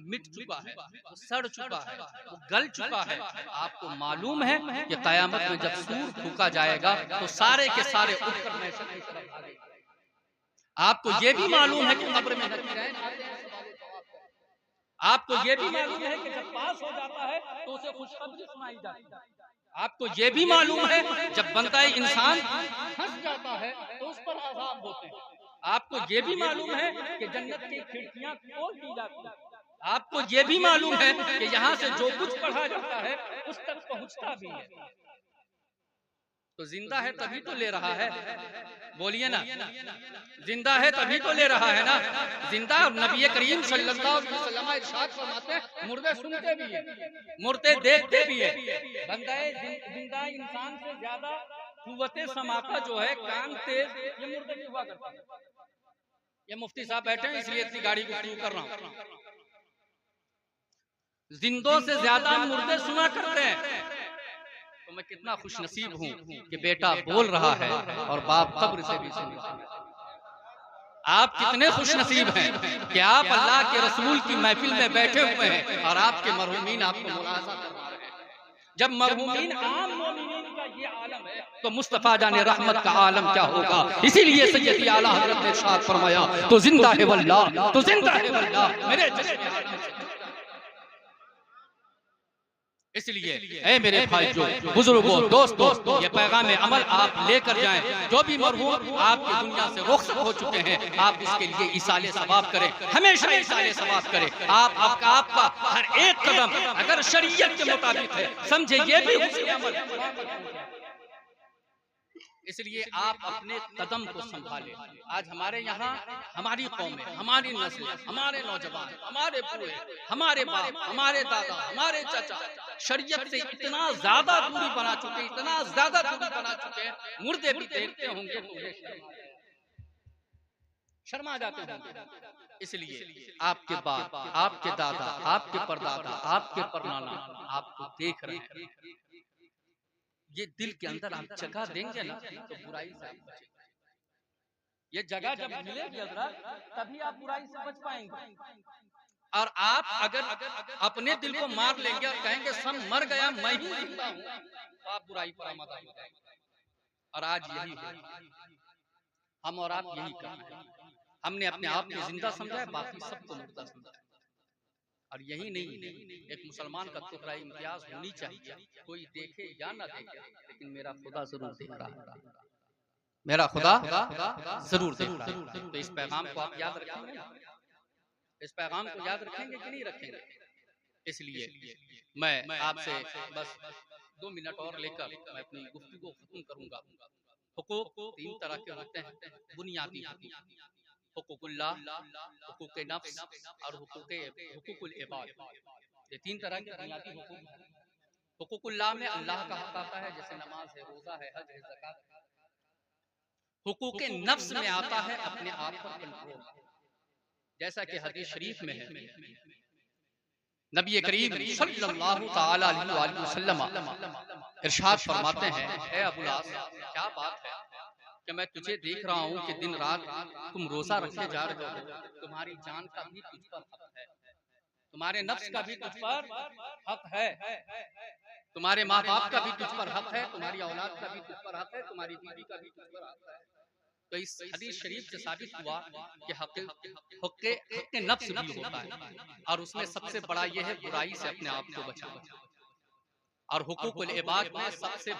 मिट चुका है, वो सड़ चुका है, वो गल चुका है। आपको मालूम है कि कयामत में जब सूर फूका जाएगा तो सारे के सारे उठकर महशर की तरफ भागेंगे। आपको ये भी मालूम है कि कब्र में नकीरैन आते हैं, सवाल जवाब करते हैं। आपको ये भी मालूम है कि जब पास हो जाता है तो उसे खुशखबरी सुनाई जाती है। आपको ये भी मालूम है जब बंदा इंसान फंस जाता है तो उस पर अज़ाब होते हैं। आपको ये भी मालूम है कि जन्नत की खिड़कियां खोल दी जाती हैं। आपको ये भी मालूम है कि यहाँ से जो कुछ पढ़ा जाता है उस तक पहुंचता भी है। तो जिंदा है तभी तो ले रहा है, बोलिए ना, जिंदा है तभी तो ले रहा है ना। जिंदा नबी करीम सल्लल्लाहु अलैहि वसल्लम इरशाद फरमाते हैं, मुर्दे सुनते भी है, मुर्दे देखते भी है। जिंदा इंसान से ज्यादा कुव्वते समाता जो है, कान तेज, ये मुर्दे की हुआ करता है। ये मुफ्ती साहब बैठे हैं इसलिए इतनी गाड़ी गुफ्तगू कर रहा हूं। जिंदों से ज्यादा मुर्दे सुना करते हैं। तो मैं कितना खुश नसीब हूं कि बेटा बोल रहा है और बाप कब्र से भी सुन रहा है। आप कितने खुश नसीब हैं कि आप अल्लाह के रसूल की महफिल में बैठे हुए हैं और आपके मरहूमीन आपको मुलाजा कर रहे हैं। जब मरहूमीन आम मोमिनीन का ये आलम है तो मुस्तफा जाने रहमत का आलम क्या होगा। इसीलिए सैयदी आला हजरत ने इरशाद फरमाया, तो जिंदा है वल्लाह, तो जिंदा है वल्लाह मेरे जिस्म। इसलिए ऐ मेरे भाई जो बुजुर्गों, दोस्तों, ये पैगाम अमल आप लेकर जाएं। जो भी मरहूम आपकी दुनिया से रुखसत हो चुके हैं, आप उसके लिए इसाले सवाब करें, हमेशा इसाले सवाब करें। आपका हर एक कदम अगर शरीयत के मुताबिक है, समझे ये भी उसी अमल। इसलिए आप अपने कदम को संभालें। आज हमारे यहाँ हमारी कौमें, हमारी नस्लें, हमारे नौजवान, हमारे बूढ़े, हमारे बाप, हमारे दादा, हमारे चाचा शरीयत से इतना ज्यादा दूरी बना चुके, इतना ज्यादा दूरी बना चुके हैं, मुर्दे भी देखते होंगे तो शर्मा जाते होंगे। इसलिए आपके बाप, आपके दादा, आपके परदादा, आपके परनाना आपको देख रहे हैं। ये दिल के अंदर आप जगह देंगे ना तो बुराई से आप बचेंगे। ये जगह जब मिलेगी हज़रत तभी आप बुराई से बच पाएंगे। और आप अगर अपने दिल को मार लेंगे और कहेंगे सब मर गया मैं ही जिंदा हूं, तो आप बुराई पर आमादा हो जाएंगे। और आज यही है, हम और आप यही कर रहे हैं। हमने अपने आप को जिंदा समझा है, बाकी सबको मुर्दा समझा है। और यही नहीं, एक मुसलमान का टुकड़ा इम्तियाज होनी चाहिए, कोई देखे या ना देखे, लेकिन मेरा खुदा जरूर देख रहा है, मेरा खुदा जरूर देख रहा है। तो इस पैगाम को आप याद रखेंगे, इस पैगाम को याद रखेंगे कि नहीं रखेंगे। इसलिए मैं आपसे बस 2 मिनट और लेकर मैं अपनी गुफ्तगू को खत्म करूंगा। हुकूक 3 तरह के होते हैं, बुनियादी हुकूक, हुकूकुल्लाह, हुकूक नफ्स और हुकूकुल इबाद। ये 3 तरह के बुनियादी हुकूक हैं। हुकूकुल्लाह में अल्लाह का हक आता है, जैसे नमाज है, रोजा है, हज है, ज़कात है। हुकूक नफ्स में आता है अपने आप पर कंट्रोल, जैसा कि हदीस शरीफ में है, नबी करीम सल्लल्लाहु तआला अलैहि वसल्लम इरशाद फरमाते हैं, ए अबू लास, क्या बात है कि मैं तुझे देख रहा हूँ कि दिन रात तुम रोजा रखे जा रहे हो, तुम्हारी जान का भी तुझ पर हक है, तुम्हारे नफ्स का भी तुझ पर हक है, तुम्हारे माँ बाप का भी तुझ पर हक है, तुम्हारी औलाद का भी तुझ पर हक है, तुम्हारी बीवी का भी तुझ पर हक है। तो इस हदीस शरीफ से साबित हुआ कि हक़ नफ्स भी होता है, और उसमें सबसे बड़ा यह है बुराई से अपने आप को बचाना। और हुकूकुल इबाद में सबसे